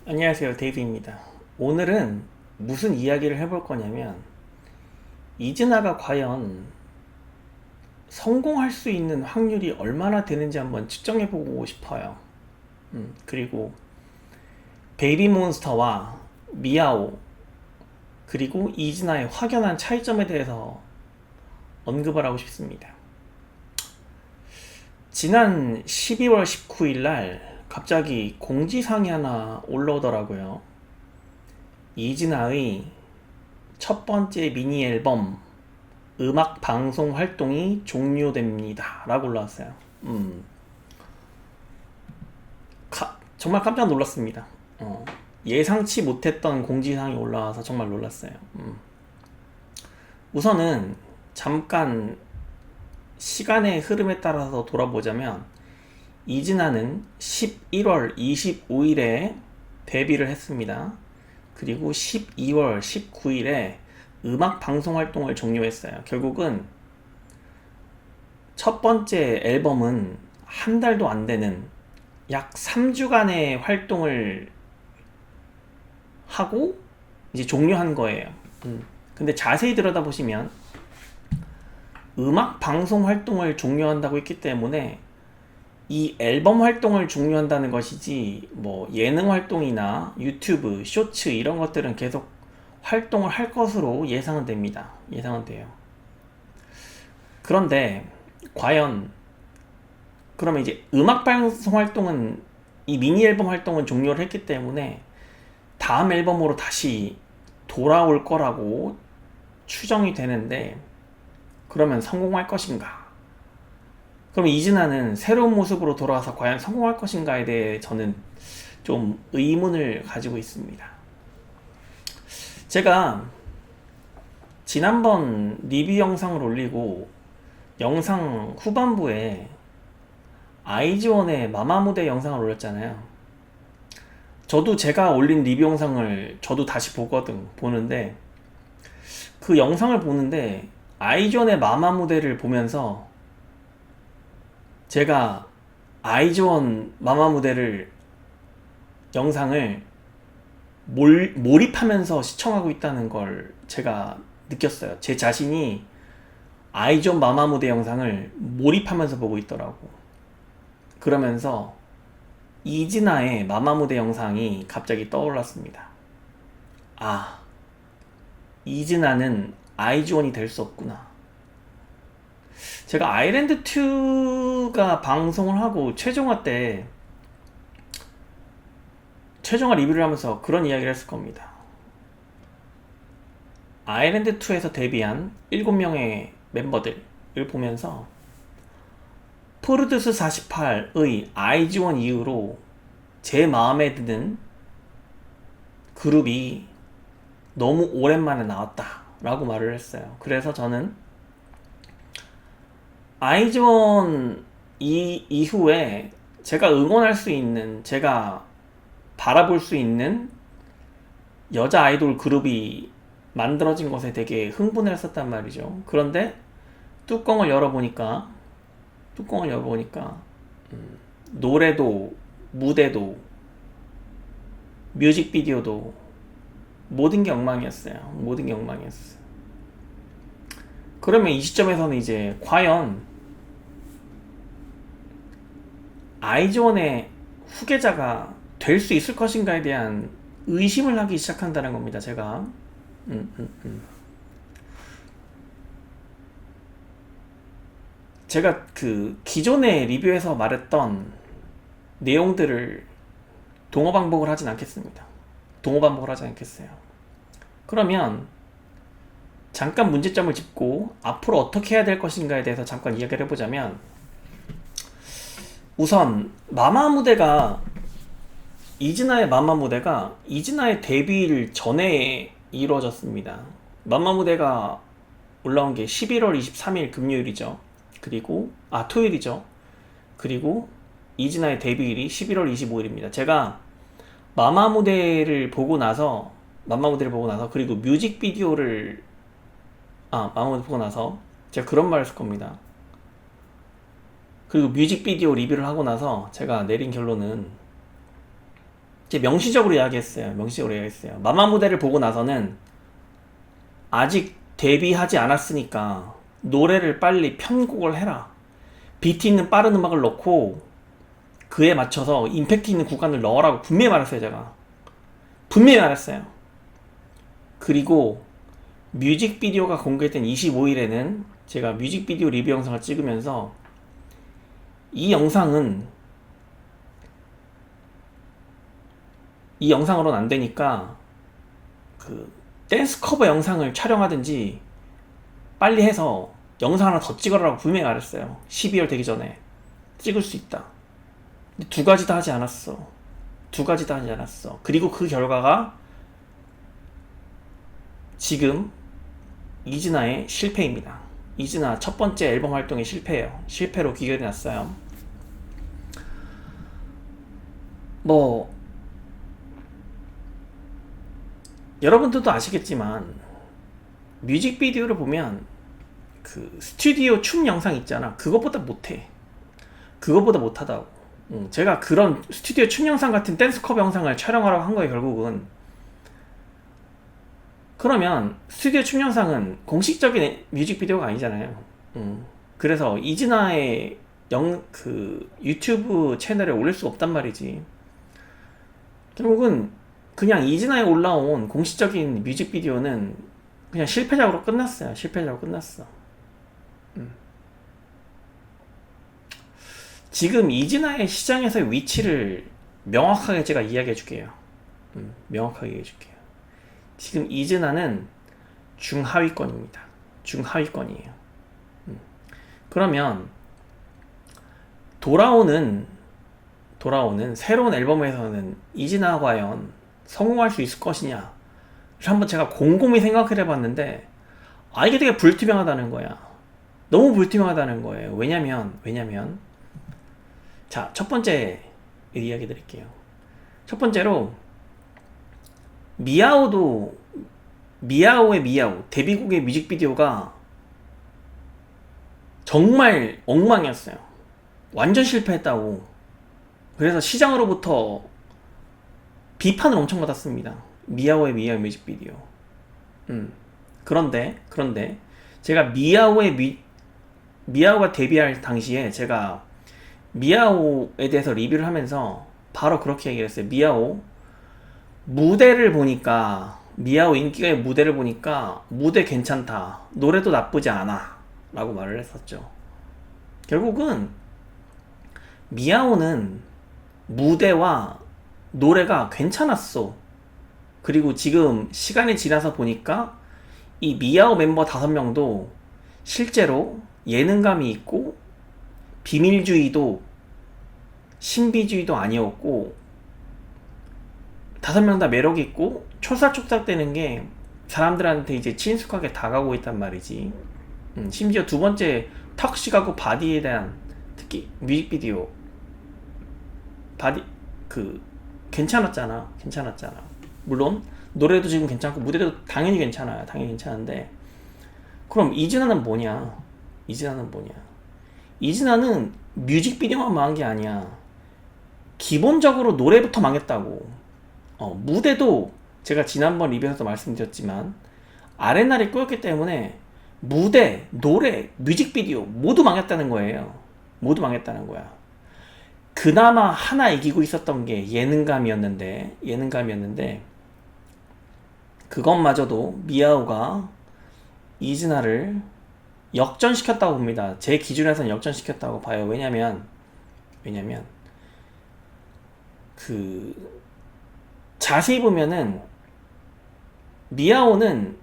안녕하세요, 데이비입니다. 오늘은 무슨 이야기를 해볼 거냐면, 이즈나가 과연 성공할 수 있는 확률이 얼마나 되는지 한번 측정해보고 싶어요. 그리고 베이비 몬스터와 미아오, 그리고 이즈나의 확연한 차이점에 대해서 언급을 하고 싶습니다. 지난 12월 19일 날 갑자기 공지사항이 하나 올라오더라고요. 이즈나의 첫 번째 미니 앨범 음악 방송 활동이 종료됩니다 라고 올라왔어요. 정말 깜짝 놀랐습니다. 예상치 못했던 공지사항이 올라와서 정말 놀랐어요. 우선은 잠깐 시간의 흐름에 따라서 돌아보자면, 이즈나는 11월 25일에 데뷔를 했습니다. 그리고 12월 19일에 음악 방송 활동을 종료했어요. 결국은 첫 번째 앨범은 한 달도 안 되는 약 3주간의 활동을 하고 이제 종료한 거예요. 근데 자세히 들여다보시면 음악 방송 활동을 종료한다고 했기 때문에 이 앨범 활동을 종료한다는 것이지, 뭐 예능 활동이나 유튜브, 쇼츠 이런 것들은 계속 활동을 할 것으로 예상은 됩니다. 예상은 돼요. 그런데 과연 그러면 이제 음악 방송 활동은, 이 미니 앨범 활동은 종료를 했기 때문에 다음 앨범으로 다시 돌아올 거라고 추정이 되는데, 그러면 성공할 것인가? 그럼 이즈나는 새로운 모습으로 돌아와서 과연 성공할 것인가에 대해 저는 좀 의문을 가지고 있습니다. 제가 지난번 리뷰 영상을 올리고 영상 후반부에 아이즈원의 마마무대 영상을 올렸잖아요. 저도 제가 올린 리뷰 영상을 저도 다시 보는데, 그 영상을 보는데 아이즈원의 마마무대를 보면서 제가 아이즈원 마마무대를 영상을 몰입하면서 시청하고 있다는 걸 제가 느꼈어요. 제 자신이 아이즈원 마마무대 영상을 몰입하면서 보고 있더라고. 그러면서 이즈나의 마마무대 영상이 갑자기 떠올랐습니다. 아, 이즈나는 아이즈원이 될 수 없구나. 제가 아일랜드2가 방송을 하고 최종화 리뷰를 하면서 그런 이야기를 했을 겁니다. 아일랜드2에서 데뷔한 7명의 멤버들을 보면서 포르드스 48의 아이즈원 이후로 제 마음에 드는 그룹이 너무 오랜만에 나왔다 라고 말을 했어요. 그래서 저는 아이즈원 이후에 제가 응원할 수 있는, 제가 바라볼 수 있는 여자 아이돌 그룹이 만들어진 것에 되게 흥분을 했었단 말이죠. 그런데 뚜껑을 열어보니까 노래도, 무대도, 뮤직비디오도 모든 게 엉망이었어요. 모든 게 엉망이었어요. 그러면 이 시점에서는 이제 과연 아이즈원의 후계자가 될 수 있을 것인가에 대한 의심을 하기 시작한다는 겁니다. 제가 그 기존의 리뷰에서 말했던 내용들을 동어반복을 하진 않겠습니다. 동어반복을 하지 않겠어요. 그러면 잠깐 문제점을 짚고 앞으로 어떻게 해야 될 것인가에 대해서 잠깐 이야기를 해보자면, 우선 이즈나의 마마 무대가 이즈나의 데뷔일 전에 이루어졌습니다. 마마 무대가 올라온 게 11월 23일 금요일이죠. 그리고 토요일이죠. 그리고 이즈나의 데뷔일이 11월 25일입니다. 제가 마마 무대를 보고 나서 그리고 마마 무대 보고 나서 제가 그런 말을 했을 겁니다. 그리고 뮤직비디오 리뷰를 하고 나서 제가 내린 결론은, 이제 명시적으로 이야기했어요. 명시적으로 이야기했어요. 마마무대를 보고 나서는 아직 데뷔하지 않았으니까 노래를 빨리 편곡을 해라. 비트 있는 빠른 음악을 넣고 그에 맞춰서 임팩트 있는 구간을 넣으라고 분명히 말했어요. 제가 분명히 말했어요. 그리고 뮤직비디오가 공개된 25일에는 제가 뮤직비디오 리뷰 영상을 찍으면서 이 영상은 이 영상으로는 안 되니까 그 댄스 커버 영상을 촬영하든지 빨리 해서 영상 하나 더 찍으라고 분명히 말했어요. 12월 되기 전에 찍을 수 있다. 근데 두 가지 다 하지 않았어. 두 가지 다 하지 않았어. 그리고 그 결과가 지금 이즈나의 실패입니다. 이즈나 첫 번째 앨범 활동의 실패예요. 실패로 귀결이 났어요. 뭐 여러분들도 아시겠지만 뮤직비디오를 보면 그 스튜디오 춤 영상 있잖아. 그것보다 못해. 그것보다 못하다고. 제가 그런 스튜디오 춤 영상 같은 댄스 커버 영상을 촬영하라고 한 거예요. 결국은. 그러면 스튜디오 춤 영상은 공식적인 뮤직비디오가 아니잖아요. 그래서 이즈나의 그 유튜브 채널에 올릴 수 없단 말이지. 결국은 그냥 이즈나에 올라온 공식적인 뮤직비디오는 그냥 실패작으로 끝났어요. 실패작으로 끝났어. 지금 이즈나의 시장에서의 위치를 명확하게 제가 이야기해 줄게요. 명확하게 얘기해 줄게요. 지금 이즈나는 중하위권입니다. 중하위권이에요. 그러면 돌아오는 새로운 앨범에서는 이즈나가 과연 성공할 수 있을 것이냐 한번 제가 곰곰이 생각을 해봤는데 이게 되게 불투명하다는 거야. 너무 불투명하다는 거예요. 왜냐면 자, 첫 번째 이야기 드릴게요. 첫 번째로 미아오의 미아오 데뷔곡의 뮤직비디오가 정말 엉망이었어요. 완전 실패했다고. 그래서 시장으로부터 비판을 엄청 받았습니다. 미아오의 미아오 뮤직비디오. 그런데 제가 미아오가 데뷔할 당시에 제가 미아오에 대해서 리뷰를 하면서 바로 그렇게 얘기를 했어요. 미아오 인기가의 무대를 보니까 무대 괜찮다. 노래도 나쁘지 않아. 라고 말을 했었죠. 결국은 미아오는 무대와 노래가 괜찮았어. 그리고 지금 시간이 지나서 보니까 이 미아오 멤버 5명도 실제로 예능감이 있고 비밀주의도 신비주의도 아니었고 5명 다 매력이 있고 촐싹촐싹 되는 게 사람들한테 이제 친숙하게 다가오고 있단 말이지. 심지어 두 번째 턱식하고 바디에 대한 특히 뮤직비디오 괜찮았잖아. 물론 노래도 지금 괜찮고 무대도 당연히 괜찮아요. 당연히 괜찮은데 그럼 이즈나는 뭐냐? 이즈나는 뮤직비디오만 망한 게 아니야. 기본적으로 노래부터 망했다고. 무대도 제가 지난번 리뷰에서도 말씀드렸지만 아레나를 꾸렸기 때문에 무대, 노래, 뮤직비디오 모두 망했다는 거예요. 모두 망했다는 거야. 그나마 하나 이기고 있었던 게 예능감이었는데 그것마저도 미아오가 이즈나를 역전시켰다고 봅니다. 제 기준에서는 역전시켰다고 봐요. 왜냐면 자세히 보면은 미아오는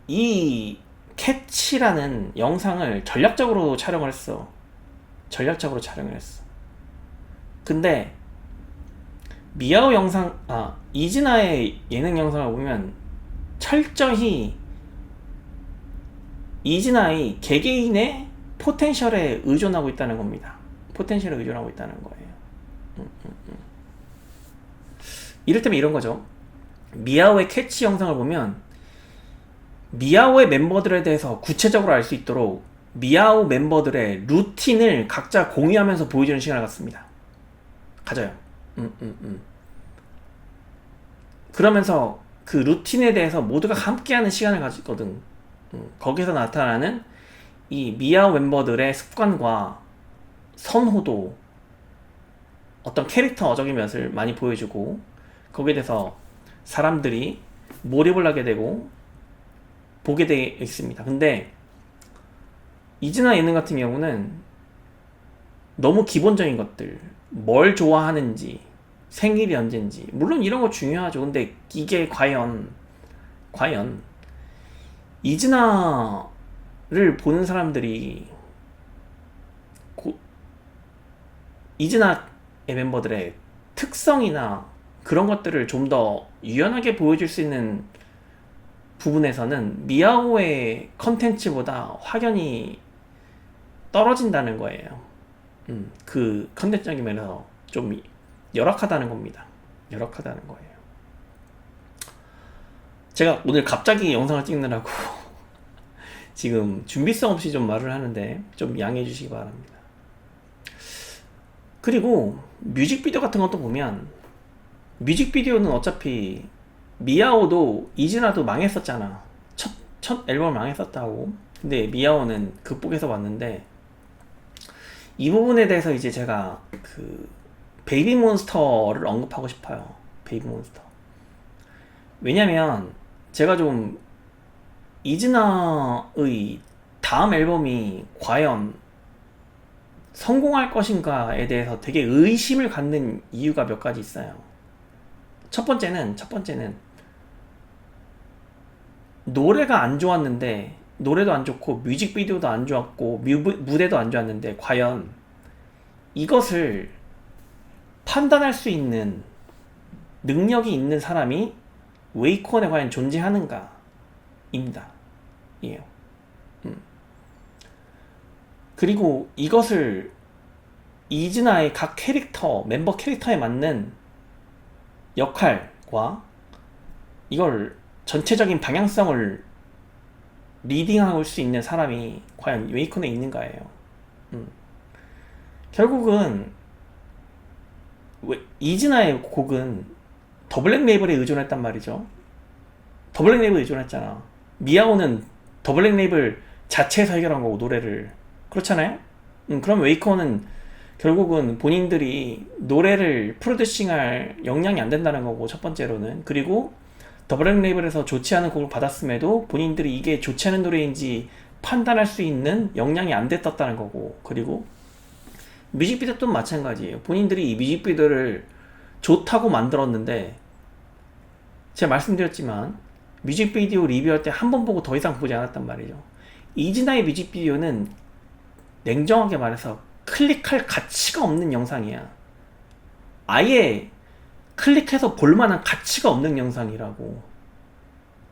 이 캐치라는 영상을 전략적으로 촬영을 했어. 근데 미아오 이즈나의 예능 영상을 보면 철저히 이즈나의 개개인의 포텐셜에 의존하고 있다는 겁니다. 포텐셜에 의존하고 있다는 거예요. 이를테면 이런 거죠. 미아오의 캐치 영상을 보면 미아오의 멤버들에 대해서 구체적으로 알 수 있도록 미아오 멤버들의 루틴을 각자 공유하면서 보여주는 시간을 가져요. 그러면서 그 루틴에 대해서 모두가 함께하는 시간을 가지거든. 거기서 나타나는 이 미아오 멤버들의 습관과 선호도, 어떤 캐릭터적인 면을 많이 보여주고, 거기에 대해서 사람들이 몰입을 하게 되고 보게 되어 있습니다. 근데 이즈나 예능 같은 경우는 너무 기본적인 것들, 뭘 좋아하는지, 생일이 언젠지, 물론 이런 거 중요하죠. 근데 이게 과연 이즈나를 보는 사람들이 이즈나의 멤버들의 특성이나 그런 것들을 좀 더 유연하게 보여줄 수 있는 부분에서는 미아오의 컨텐츠보다 확연히 떨어진다는 거예요. 그 컨텐츠적인 면에서 좀 열악하다는 겁니다. 열악하다는 거예요. 제가 오늘 갑자기 영상을 찍느라고 지금 준비성 없이 좀 말을 하는데 좀 양해해 주시기 바랍니다. 그리고 뮤직비디오 같은 것도 보면, 뮤직비디오는 어차피 미아오도 이즈나도 망했었잖아. 첫 앨범 망했었다고. 근데 미아오는 극복해서 왔는데, 이 부분에 대해서 이제 제가 그 베이비몬스터를 언급하고 싶어요. 베이비몬스터. 왜냐면 제가 좀 이즈나의 다음 앨범이 과연 성공할 것인가에 대해서 되게 의심을 갖는 이유가 몇 가지 있어요. 첫 번째는 노래가 안 좋았는데, 노래도 안 좋고 뮤직비디오도 안 좋았고 무대도 안 좋았는데, 과연 이것을 판단할 수 있는 능력이 있는 사람이 웨이콘에 과연 존재하는가 입니다. 예. 그리고 이것을 이즈나의 각 캐릭터, 멤버 캐릭터에 맞는 역할과 이걸 전체적인 방향성을 리딩할 수 있는 사람이 과연 웨이콘에 있는가예요. 결국은 이즈나의 곡은 더블랙 레이블에 의존했단 말이죠. 더블랙 레이블에 의존했잖아. 미아오는 더블랙 레이블 자체에서 해결한 거고, 노래를. 그렇잖아요? 그럼 웨이콘은 결국은 본인들이 노래를 프로듀싱할 역량이 안 된다는 거고, 첫 번째로는. 그리고 더블랙 레이블에서 좋지 않은 곡을 받았음에도 본인들이 이게 좋지 않은 노래인지 판단할 수 있는 역량이 안 됐었다는 거고. 그리고 뮤직비디오도 마찬가지예요. 본인들이 이 뮤직비디오를 좋다고 만들었는데, 제가 말씀드렸지만 뮤직비디오 리뷰할 때 한 번 보고 더 이상 보지 않았단 말이죠. 이즈나의 뮤직비디오는 냉정하게 말해서 클릭할 가치가 없는 영상이야. 아예 클릭해서 볼만한 가치가 없는 영상이라고.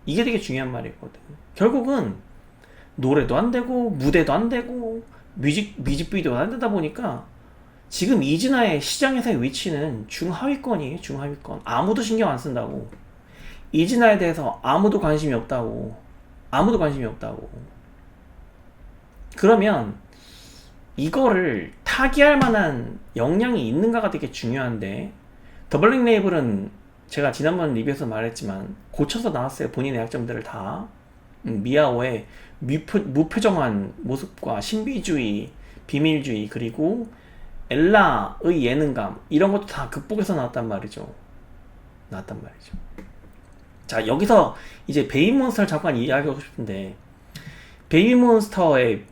이게 되게 중요한 말이거든. 결국은 노래도 안 되고 무대도 안 되고 뮤직비디오도 안 되다 보니까 지금 이즈나의 시장에서의 위치는 중하위권이에요. 중하위권. 아무도 신경 안 쓴다고. 이즈나에 대해서 아무도 관심이 없다고. 그러면 이거를 타개할 만한 역량이 있는가가 되게 중요한데, 더블랙 레이블은 제가 지난번 리뷰에서 말했지만 고쳐서 나왔어요. 본인의 약점들을 다. 미아오의 무표정한 모습과 신비주의, 비밀주의, 그리고 엘라의 예능감, 이런 것도 다 극복해서 나왔단 말이죠. 자, 여기서 이제 베이비몬스터를 잠깐 이야기하고 싶은데, 베이비몬스터의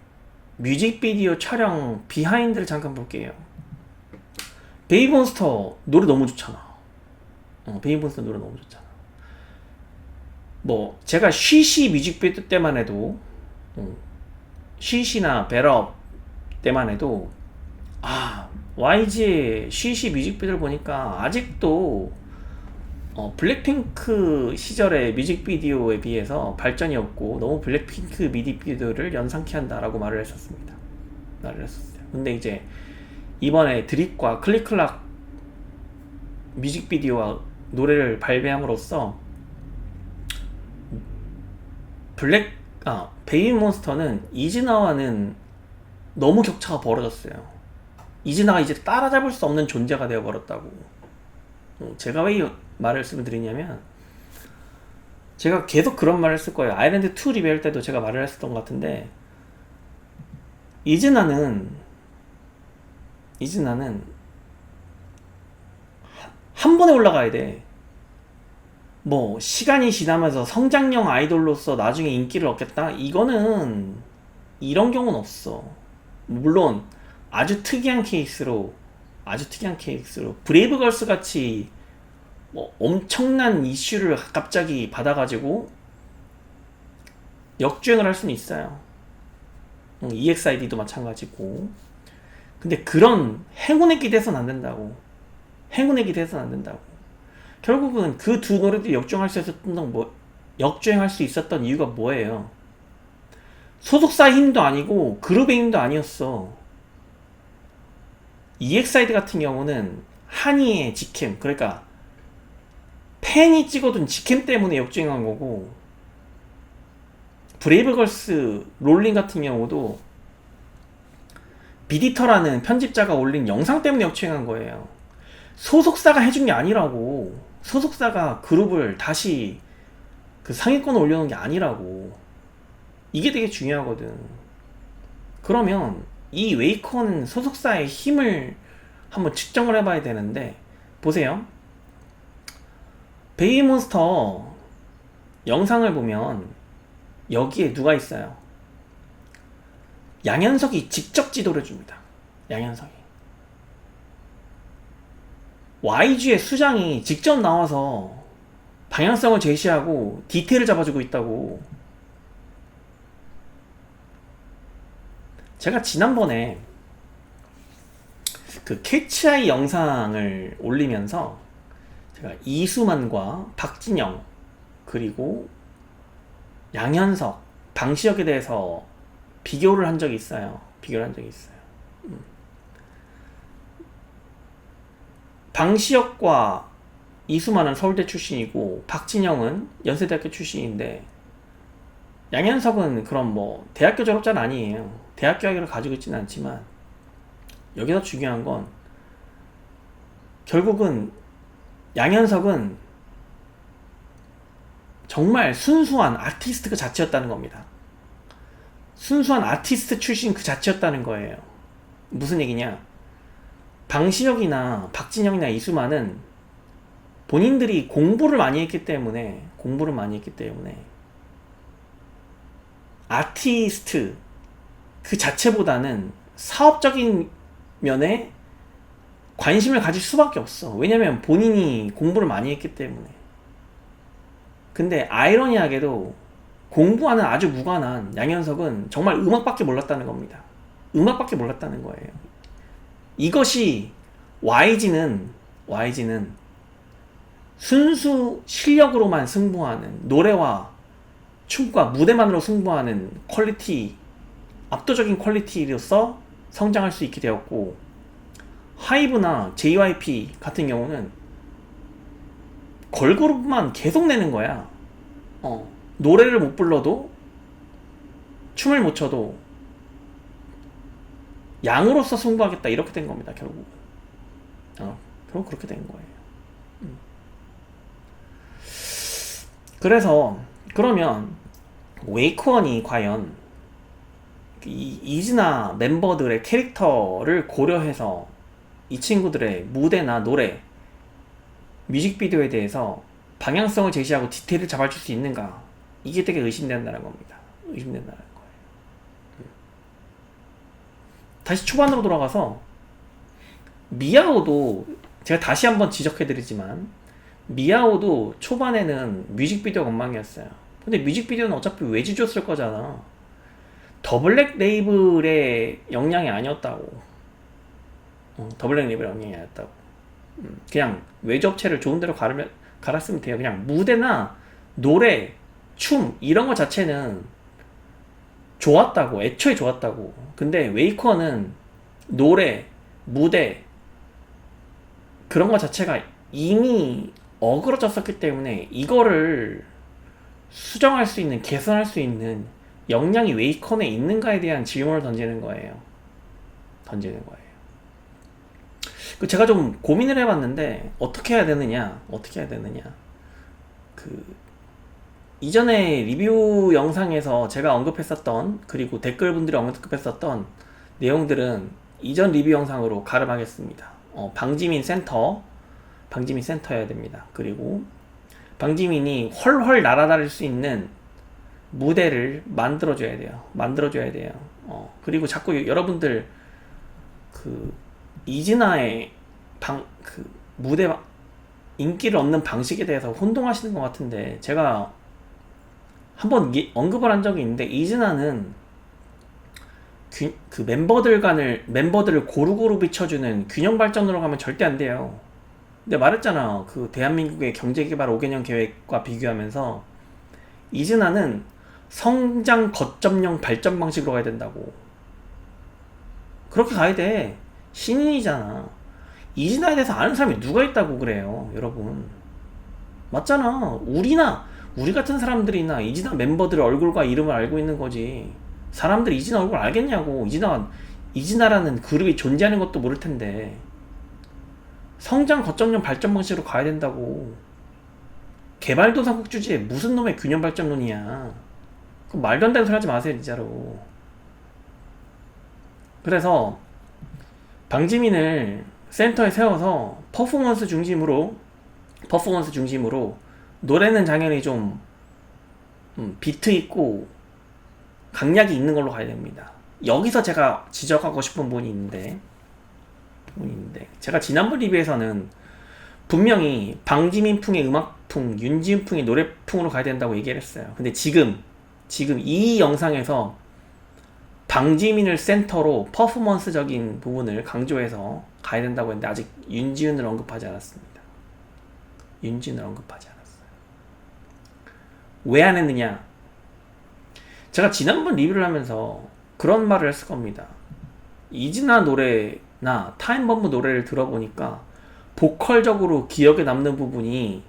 뮤직비디오 촬영 비하인드를 잠깐 볼게요. 베이비몬스터 노래 너무 좋잖아. 베이비몬스터 노래 너무 좋잖아. 뭐 제가 쉬시 뮤직비디오 때만 해도, 쉬시나 벨업 때만 해도, YG의 쉬시 뮤직비디오를 보니까 아직도 블랙핑크 시절의 뮤직비디오에 비해서 발전이 없고 너무 블랙핑크 뮤직비디오를 연상케 한다라고 말을 했었어요. 근데 이제 이번에 드립과 클릭클락 뮤직비디오와 노래를 발매함으로써 베이비몬스터는 이즈나와는 너무 격차가 벌어졌어요. 이즈나가 이제 따라잡을 수 없는 존재가 되어버렸다고. 제가 왜 이 말씀을 드리냐면, 제가 계속 그런 말을 했을 거예요. 아일랜드 2 리뷰할 때도 제가 말을 했었던 것 같은데, 이즈나는 한 번에 올라가야 돼. 뭐 시간이 지나면서 성장형 아이돌로서 나중에 인기를 얻겠다? 이거는 이런 경우는 없어. 물론 아주 특이한 케이스로 브레이브걸스 같이 뭐 엄청난 이슈를 갑자기 받아가지고 역주행을 할 수는 있어요. EXID도 마찬가지고. 근데 그런 행운의 기대서는 안 된다고. 결국은 그 두 노래도 역주행할 수 있었던 이유가 뭐예요? 소속사 힘도 아니고 그룹의 힘도 아니었어. EXID 같은 경우는 한이의 직캠, 그러니까 팬이 찍어둔 직캠 때문에 역주행한 거고, 브레이브걸스 롤링 같은 경우도 비디터라는 편집자가 올린 영상 때문에 역주행한 거예요. 소속사가 해준 게 아니라고. 소속사가 그룹을 다시 그 상위권에 올려놓은 게 아니라고. 이게 되게 중요하거든. 그러면 이 웨이커는 소속사의 힘을 한번 측정을 해봐야 되는데, 보세요. 베이몬스터 영상을 보면 여기에 누가 있어요? 양현석이 직접 지도를 줍니다. 양현석이. YG의 수장이 직접 나와서 방향성을 제시하고 디테일을 잡아주고 있다고. 제가 지난번에 그 캐치아이 영상을 올리면서 제가 이수만과 박진영 그리고 양현석, 방시혁에 대해서 비교를 한 적이 있어요. 방시혁과 이수만은 서울대 출신이고 박진영은 연세대학교 출신인데, 양현석은 그럼 뭐 대학교 졸업자는 아니에요. 대학교 학위를 가지고 있지는 않지만, 여기서 중요한 건 결국은 양현석은 정말 순수한 아티스트 그 자체였다는 겁니다. 순수한 아티스트 출신 그 자체였다는 거예요. 무슨 얘기냐? 방시혁이나 박진영이나 이수만은 본인들이 공부를 많이 했기 때문에 아티스트 그 자체보다는 사업적인 면에 관심을 가질 수밖에 없어. 왜냐면 본인이 공부를 많이 했기 때문에. 근데 아이러니하게도 공부와는 아주 무관한 양현석은 정말 음악밖에 몰랐다는 겁니다. 음악밖에 몰랐다는 거예요. 이것이 YG는 순수 실력으로만 승부하는, 노래와 춤과 무대만으로 승부하는 퀄리티, 압도적인 퀄리티로서 성장할 수 있게 되었고, 하이브나 JYP 같은 경우는 걸그룹만 계속 내는 거야. 노래를 못 불러도, 춤을 못 춰도 양으로서 승부하겠다, 이렇게 된 겁니다. 결국 그렇게 된 거예요. 그래서 그러면 웨이크원이 과연 이 이즈나 멤버들의 캐릭터를 고려해서 이 친구들의 무대나 노래, 뮤직비디오에 대해서 방향성을 제시하고 디테일을 잡아줄 수 있는가? 이게 되게 의심된다는 겁니다. 의심된다는 거예요. 다시 초반으로 돌아가서, 미아오도 제가 다시 한번 지적해드리지만, 미아오도 초반에는 뮤직비디오가 엉망이었어요. 근데 뮤직비디오는 어차피 외주 줬을 거잖아. 더블랙 레이블의 역량이 아니었다고. 더블랙 레이블의 역량이 아니었다고. 그냥 외주 업체를 좋은 데로 갈았으면 돼요. 그냥 무대나 노래, 춤 이런 거 자체는 좋았다고. 애초에 좋았다고. 근데 웨이커는 노래, 무대 그런 거 자체가 이미 어그러졌었기 때문에 이거를 수정할 수 있는, 개선할 수 있는 역량이 웨이컨에 있는가에 대한 질문을 던지는 거예요. 제가 좀 고민을 해봤는데 어떻게 해야 되느냐. 이전에 리뷰 영상에서 제가 언급했었던, 그리고 댓글분들이 언급했었던 내용들은 이전 리뷰 영상으로 가름하겠습니다. 방지민 센터여야 됩니다. 그리고 방지민이 훨훨 날아다닐 수 있는 무대를 만들어줘야 돼요. 그리고 자꾸 여러분들 그 이즈나의 무대 인기를 얻는 방식에 대해서 혼동하시는 것 같은데, 제가 한번 언급을 한 적이 있는데, 이즈나는 그 멤버들을 고루고루 비춰주는 균형 발전으로 가면 절대 안 돼요. 근데 말했잖아. 그 대한민국의 경제개발 5개년 계획과 비교하면서 이즈나는 성장 거점형 발전 방식으로 가야 된다고. 그렇게 가야 돼. 신인이잖아. 이즈나에 대해서 아는 사람이 누가 있다고 그래요, 여러분. 맞잖아. 우리 같은 사람들이나 이즈나 멤버들의 얼굴과 이름을 알고 있는 거지. 사람들이 이즈나 얼굴 알겠냐고. 이즈나라는 그룹이 존재하는 것도 모를 텐데. 성장 거점형 발전 방식으로 가야 된다고. 개발도상국 주제에 무슨 놈의 균형 발전론이야. 그 말도 안 되는 소리 하지 마세요, 진짜로. 그래서 방지민을 센터에 세워서 퍼포먼스 중심으로 노래는 당연히 좀 비트 있고 강약이 있는 걸로 가야 됩니다. 여기서 제가 지적하고 싶은 부분이 있는데, 제가 지난번 리뷰에서는 분명히 방지민풍의 음악풍, 윤지은풍의 노래풍으로 가야 된다고 얘기를 했어요. 근데 지금 이 영상에서 방지민을 센터로 퍼포먼스적인 부분을 강조해서 가야 된다고 했는데, 아직 윤지은을 언급하지 않았습니다. 왜 안 했느냐? 제가 지난번 리뷰를 하면서 그런 말을 했을 겁니다. 이즈나 노래나 타임범브 노래를 들어보니까 보컬적으로 기억에 남는 부분이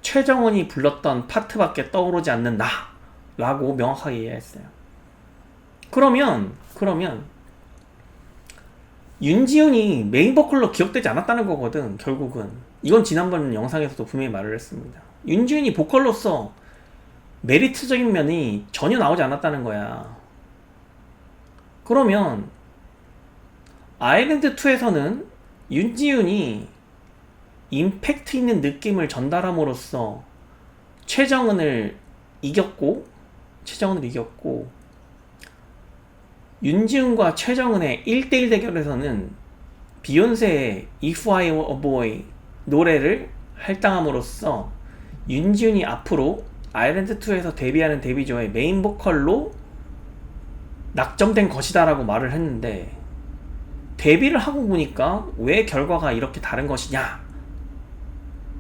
최정은이 불렀던 파트밖에 떠오르지 않는다 라고 명확하게 이해했어요. 그러면 윤지훈이 메인 보컬로 기억되지 않았다는 거거든, 결국은. 이건 지난번 영상에서도 분명히 말을 했습니다. 윤지훈이 보컬로서 메리트적인 면이 전혀 나오지 않았다는 거야. 그러면 아일랜드2에서는 윤지훈이 임팩트 있는 느낌을 전달함으로써 최정은을 이겼고, 윤지훈과 최정은의 1대1 대결에서는 비욘세의 If I Were a Boy 노래를 할당함으로써 윤지훈이 앞으로 아일랜드2에서 데뷔하는 데뷔조의 메인 보컬로 낙점된 것이다 라고 말을 했는데, 데뷔를 하고 보니까 왜 결과가 이렇게 다른 것이냐,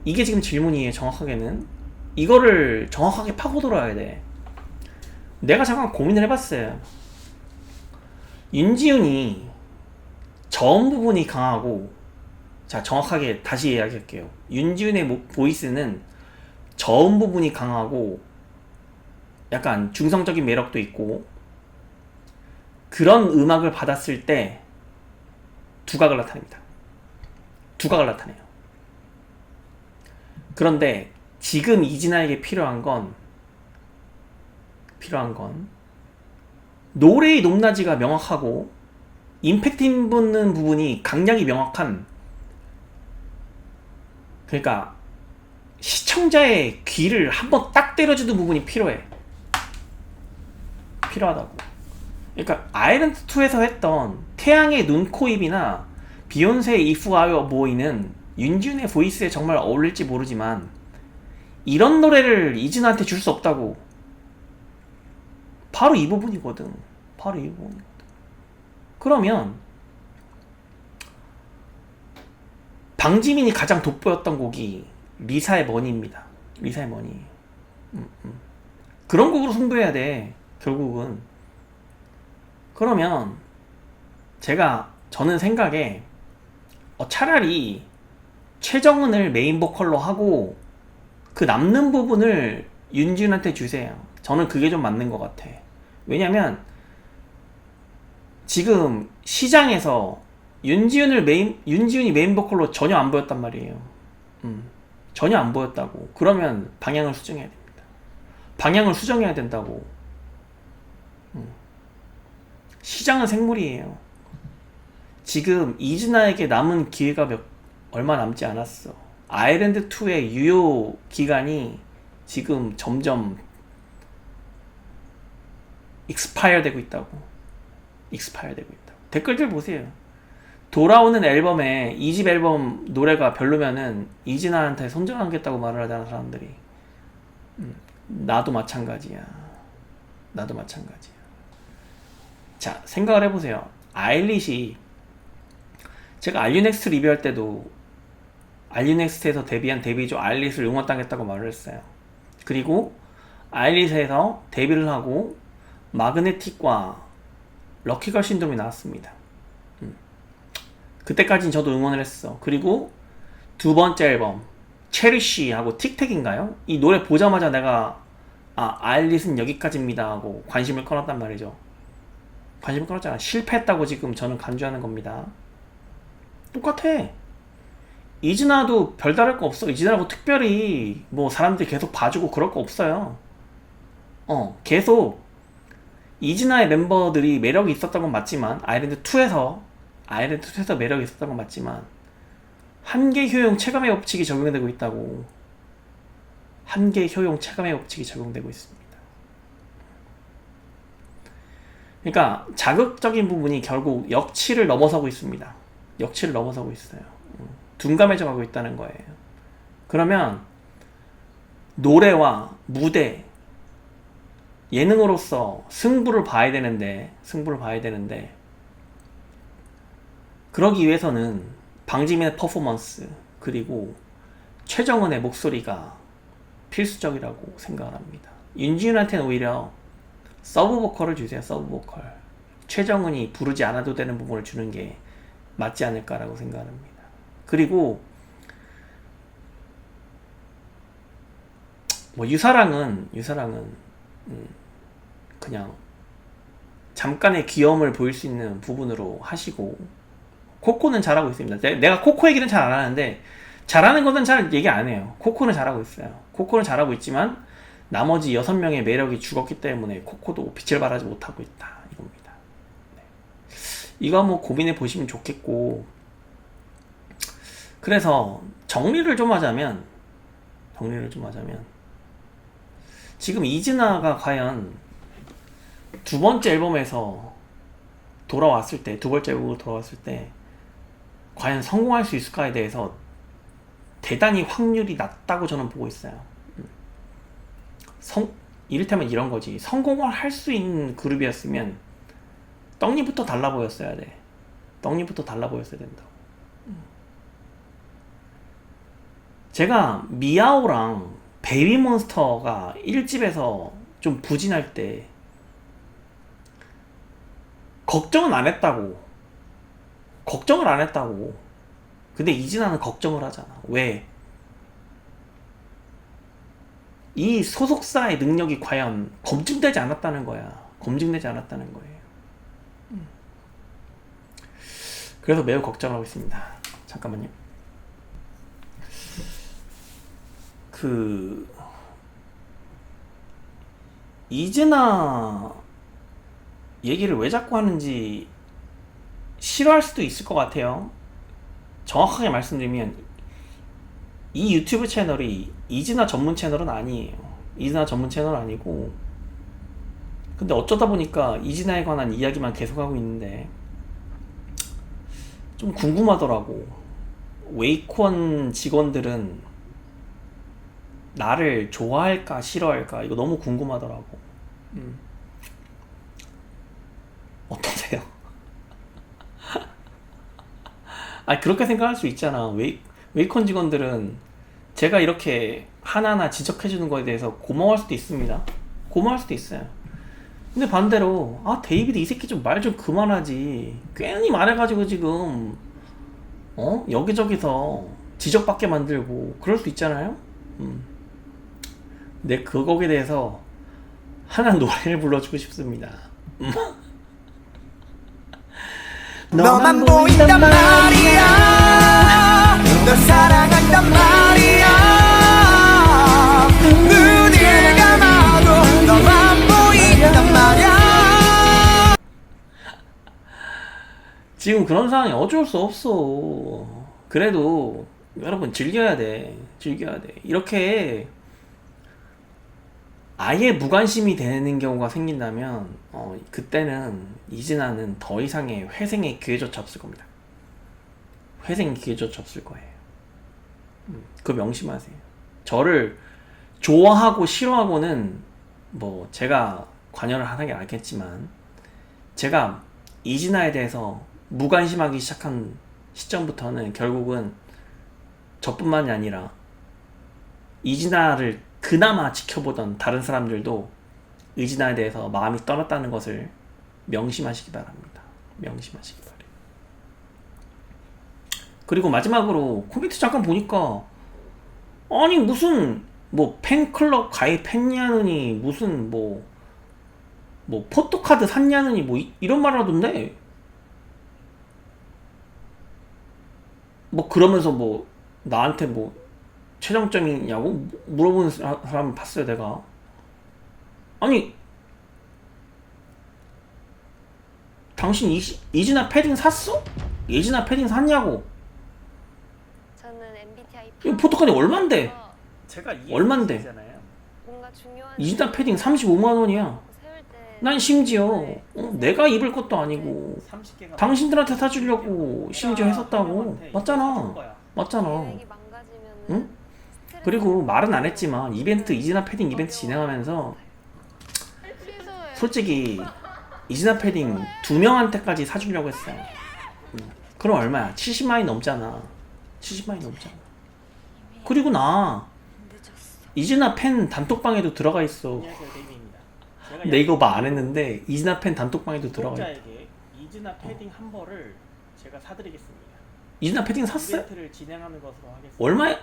이게 지금 질문이에요. 정확하게는 이거를 정확하게 파고들어야 돼. 내가 잠깐 고민을 해봤어요. 윤지훈이 저음 부분이 강하고, 자, 정확하게 다시 이야기할게요. 윤지훈의 보이스는 저음 부분이 강하고 약간 중성적인 매력도 있고, 그런 음악을 받았을 때 두각을 나타냅니다. 그런데 지금 이진아에게 필요한 건 노래의 높낮이가 명확하고 임팩트 있는 부분이 강약이 명확한, 그러니까 시청자의 귀를 한번 딱 때려주는 부분이 필요하다고. 그러니까 아일랜드2에서 했던 태양의 눈, 코, 입이나 비욘세의 If I Were a Boy는 윤지훈의 보이스에 정말 어울릴지 모르지만 이런 노래를 이진아한테 줄 수 없다고. 바로 이 부분이거든. 그러면 방지민이 가장 돋보였던 곡이 리사의 머니입니다. 그런 곡으로 승부해야 돼, 결국은. 그러면 저는 생각에 차라리 최정은을 메인 보컬로 하고 그 남는 부분을 윤지훈한테 주세요. 저는 그게 좀 맞는 것 같아. 왜냐면 지금 시장에서 윤지훈이 메인 보컬로 전혀 안 보였단 말이에요. 전혀 안 보였다고. 그러면 방향을 수정해야 됩니다. 방향을 수정해야 된다고. 시장은 생물이에요. 지금 이즈나에게 남은 기회가 얼마 남지 않았어. 아일랜드2의 유효 기간이 지금 점점 익스파이어 되고 있다고. 댓글들 보세요. 돌아오는 앨범에 2집 앨범 노래가 별로면은 이즈나한테 손절하겠다고 말을 하잖아, 사람들이. 나도 마찬가지야. 자, 생각을 해보세요. 아일릿이, 제가 알리넥스트 리뷰할 때도 알리넥스트에서 데뷔한 데뷔조 아일릿을 응원당했다고 말을 했어요. 그리고 아일릿에서 데뷔를 하고 마그네틱과 럭키걸 신드롬이 나왔습니다. 그때까지는 저도 응원을 했어. 그리고 두 번째 앨범 체리쉬하고 틱택인가요? 이 노래 보자마자 내가 아일릿은 여기까지입니다 하고 관심을 끊었단 말이죠. 관심을 끊었잖아. 실패했다고 지금 저는 간주하는 겁니다. 똑같아. 이즈나도 별다를 거 없어. 이즈나라고 특별히 뭐 사람들이 계속 봐주고 그럴 거 없어요. 계속 이즈나의 멤버들이 매력이 있었던 건 맞지만, 아일랜드2에서 매력이 있었던 건 맞지만, 한계 효용 체감의 법칙이 적용되고 있다고. 한계 효용 체감의 법칙이 적용되고 있습니다. 그러니까 자극적인 부분이 결국 역치를 넘어서고 있습니다. 역치를 넘어서고 있어요. 둔감해져 가고 있다는 거예요. 그러면 노래와 무대, 예능으로서 승부를 봐야 되는데 그러기 위해서는 방지민의 퍼포먼스 그리고 최정은의 목소리가 필수적이라고 생각을 합니다. 윤지윤한테는 오히려 서브 보컬을 주세요. 서브 보컬. 최정은이 부르지 않아도 되는 부분을 주는 게 맞지 않을까라고 생각을 합니다. 그리고 뭐 유사랑은 그냥 잠깐의 귀여움을 보일 수 있는 부분으로 하시고, 코코는 잘하고 있습니다. 내가 코코 얘기는 잘 안 하는데, 잘하는 것은 잘 얘기 안 해요. 코코는 잘하고 있어요. 코코는 잘하고 있지만 나머지 6명의 매력이 죽었기 때문에 코코도 빛을 발하지 못하고 있다, 이겁니다. 네. 이거 한번 고민해 보시면 좋겠고, 그래서 정리를 좀 하자면 지금 이즈나가 과연 두 번째 앨범으로 돌아왔을 때 과연 성공할 수 있을까에 대해서 대단히 확률이 낮다고 저는 보고 있어요. 이를테면 이런 거지. 성공을 할 수 있는 그룹이었으면 떡잎부터 달라 보였어야 돼. 된다고. 제가 미아오랑 베이비몬스터가 1집에서 좀 부진할 때 걱정을 안 했다고. 근데 이즈나는 걱정을 하잖아. 왜? 이 소속사의 능력이 과연 검증되지 않았다는 거예요. 그래서 매우 걱정하고 있습니다. 잠깐만요. 이즈나 얘기를 왜 자꾸 하는지 싫어할 수도 있을 것 같아요. 정확하게 말씀드리면 이 유튜브 채널이 이즈나 전문 채널은 아니에요. 아니고, 근데 어쩌다 보니까 이즈나에 관한 이야기만 계속하고 있는데 좀 궁금하더라고. 웨이콘 직원들은 나를 좋아할까 싫어할까, 이거 너무 궁금하더라고. 어떠세요? 그렇게 생각할 수 있잖아. 웨이콘 직원들은 제가 이렇게 하나하나 지적해주는 거에 대해서 고마워할 수도 있습니다. 근데 반대로 데이비드 이 새끼 좀 말 좀 그만하지, 괜히 말해가지고 지금 여기저기서 지적받게 만들고 그럴 수 있잖아요. 근데 그거에 대해서 하나 노래를 불러주고 싶습니다. 너만 보인단 말이야, 널 사랑한단 말이야. 지금 그런 상황이 어쩔 수 없어. 그래도 여러분 즐겨야 돼. 즐겨야 돼. 이렇게 아예 무관심이 되는 경우가 생긴다면 그때는 이진아는 더 이상의 회생의 기회조차 없을 겁니다. 회생의 기회조차 없을 거예요. 그거 명심하세요. 저를 좋아하고 싫어하고는 뭐 제가 관여를 하는 게 알겠지만, 제가 이진아에 대해서 무관심하기 시작한 시점부터는 결국은 저뿐만이 아니라 이진아를 그나마 지켜보던 다른 사람들도 이진아에 대해서 마음이 떠났다는 것을 명심하시기 바랍니다. 명심하시기 바래요. 그리고 마지막으로 코멘트 잠깐 보니까, 아니 무슨 뭐 팬클럽 가입했냐느니, 무슨 뭐 포토카드 샀냐느니 뭐 이런 말 하던데, 뭐 그러면서 뭐 나한테 뭐 최종점이냐고 물어보는 사람 봤어요 내가. 아니 당신 이진아 패딩 샀어? 이진아 패딩 샀냐고. 저는 MBTI 이거 포토카드 얼만데? 제가 얼만데? 뭔가 중요한 이진아 패딩 35만 원이야. 세울 때 난 심지어 내가 입을 것도 아니고 30개가 당신들한테 사주려고 심지어 했었다고. 맞잖아. 맞잖아. 계획이 망가지면은 응? 스트레스 그리고 말은 안 했지만 이벤트, 이진아 패딩 이벤트 진행하면서 취소해. 솔직히 이진아 패딩 2명한테까지 사주려고 했어요. 그럼 얼마야? 70만이 넘잖아. 70만이 넘잖아. 그리고 나 이진아 팬 단톡방에도 들어가 있어. 안녕하세요, 데이비입니다. 제가 네이버 안 했는데 이진아 팬 단톡방에도 들어가 있다. 구독자에게 이진아 패딩 한 벌을 제가 사드리겠습니다. 이진아 패딩 샀어요? 이벤트를 진행하는 것으로 하겠습니다. 얼마에?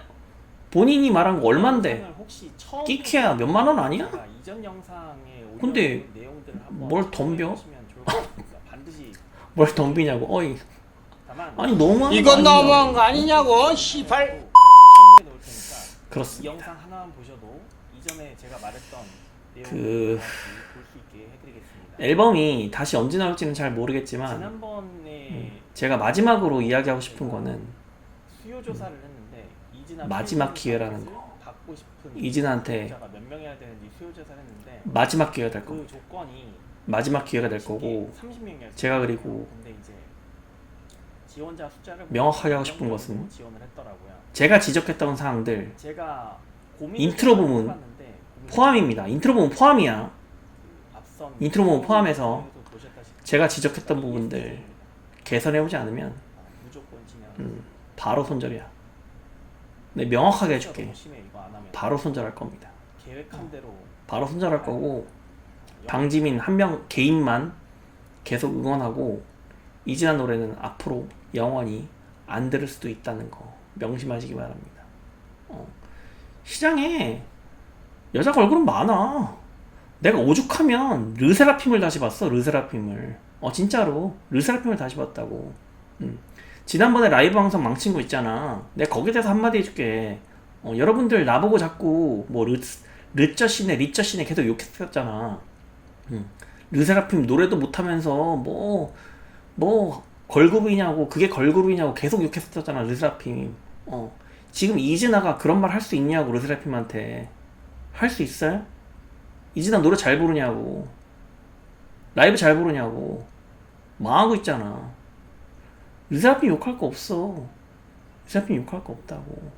본인이 말한 거 얼만데? 영상을 혹시 처음 끼케야 몇만 원 아니야? 제가 이전 영상에 근데 내용들을 한번 뭘 덤벼? 보시면 좋을 것 같습니다. 반드시. 뭘 덤비냐고. 어이. 다만 아니 너무한 거 이건 아니냐. 너무한 거 아니냐고 시발. 같이 첨부해 놓을 테니까 이 그렇습니다. 영상 하나만 보셔도 이전에 제가 말했던 내용을 그- 볼 수 있게 해드리겠습니다. 앨범이 다시 언제 나올지는 잘 모르겠지만 지난번에 제가 마지막으로 이야기하고 싶은 거는 수요 조사를 했는데 이진아 마지막 팬 기회라는 서비스 거. 받고 싶은 이진아한테 구독자가 몇 명이야 되는지 수요 조사를 했는데 마지막 기회가 될 그 겁니다. 조건이 마지막 기회가 될 거고, 30명이었어요. 제가 그리고 근데 이제 지원자 숫자를 명확하게 하고 보면 싶은 것은 정도 지원을 했더라고요. 제가 지적했던 사항들 제가 인트로 부분 포함입니다. 인트로 부분 포함이야. 앞선 인트로 부분 포함해서 에서도 보셨다시피 제가 지적했던 ESG 부분들 입니다. 개선해오지 않으면 무조건 진행. 바로 손절이야. 네, 명확하게 해줄게. 너무 심해, 이거 안 하면. 바로 손절할 겁니다. 계획한 대로 바로 손절할 거고, 당지민 한 명 개인만 계속 응원하고, 이진아 노래는 앞으로 영원히 안 들을 수도 있다는 거 명심하시기 바랍니다. 시장에 여자 걸그룹 많아. 내가 오죽하면 르세라핌을 다시 봤어. 르세라핌을. 진짜로 르세라핌을 다시 봤다고. 지난번에 라이브 방송 망친 거 있잖아. 내가 거기에 대해서 한마디 해줄게. 여러분들 나보고 자꾸 뭐 르쩌시네 리쩌시네 계속 욕했었잖아. 르세라핌 노래도 못하면서 뭐 걸그룹이냐고, 그게 걸그룹이냐고 계속 욕했었잖아 르세라핌. 지금 이진아가 그런 말 할 수 있냐고. 르세라핌한테 할 수 있어요? 이진아 노래 잘 부르냐고, 라이브 잘 부르냐고 망하고 있잖아. 르세라핌 욕할 거 없어. 르세라핌 욕할 거 없다고.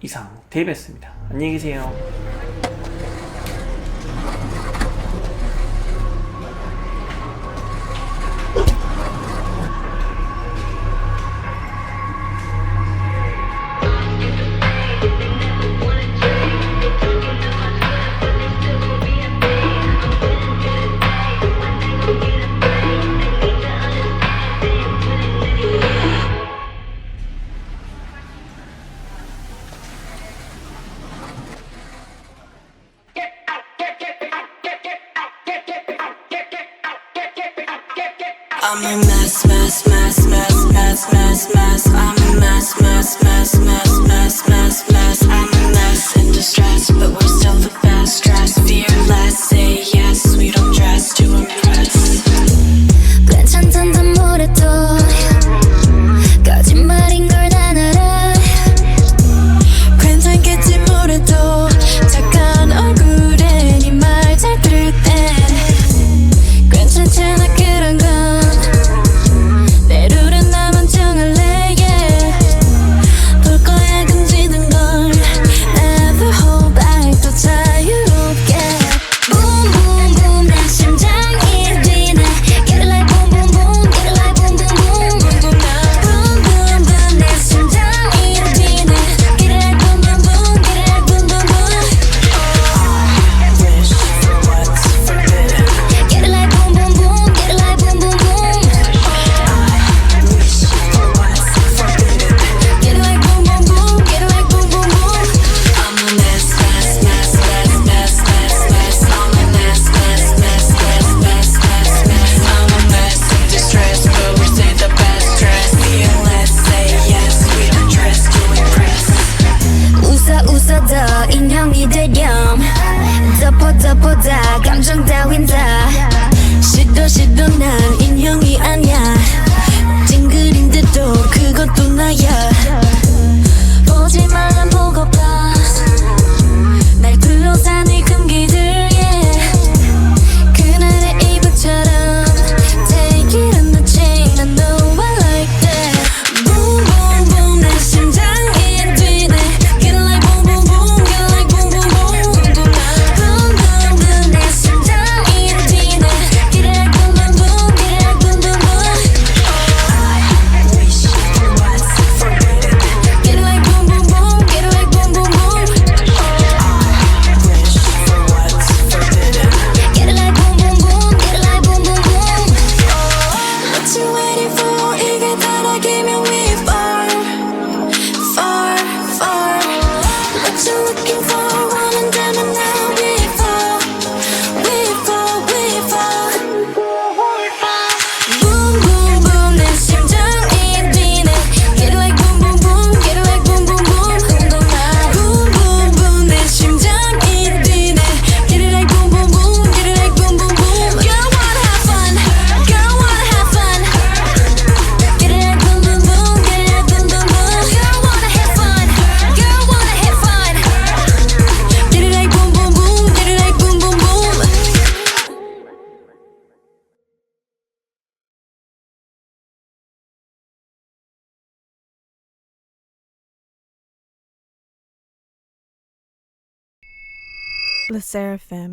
이상 데이비였습니다. 안녕히 계세요. I'm a mess, mess, mess, mess, mess, mess, mess. I'm a mess, mess, mess, mess, mess, mess, mess. I'm a mess in distress, but we're still the best. Dress fearless, say yes. We don't dress to impress. 사실은 난 인형이 아니야 찡그린데도 그것도 나야 보지 말란 보고봐 날 둘러싼 이 금기들 yeah. 그날의 이불처럼 Take it on the chain I know I like that Boom boom boom 내 심장이 뛰네 Get it like boom boom boom Get it like boom boom boom Boom boom boom 내 심장이 뛰네 Get it like boom boom boom Get it like boom boom boom I wish for what's forbidden Get it like boom boom boom Get it like boom boom boom I wish for what's forbidden Get it like boom boom boom Get it like boom boom boom What you waiting for 이게 다락이면 we far far far What you looking for 원한다면 now we fall we fall we fall Boom boom boom 내 심장이 뛰네 Get it like boom boom boom Get it like boom boom boom Boom boom boom 내 심장이 뛰네 Get it like boom boom boom Get it like boom boom boom Girl wanna have fun Girl wanna have fun Get it like boom boom boom Get it like boom boom boom Girl wanna have fun Girl wanna have fun Get it like boom boom boom Get it like boom boom boom Le Seraphim.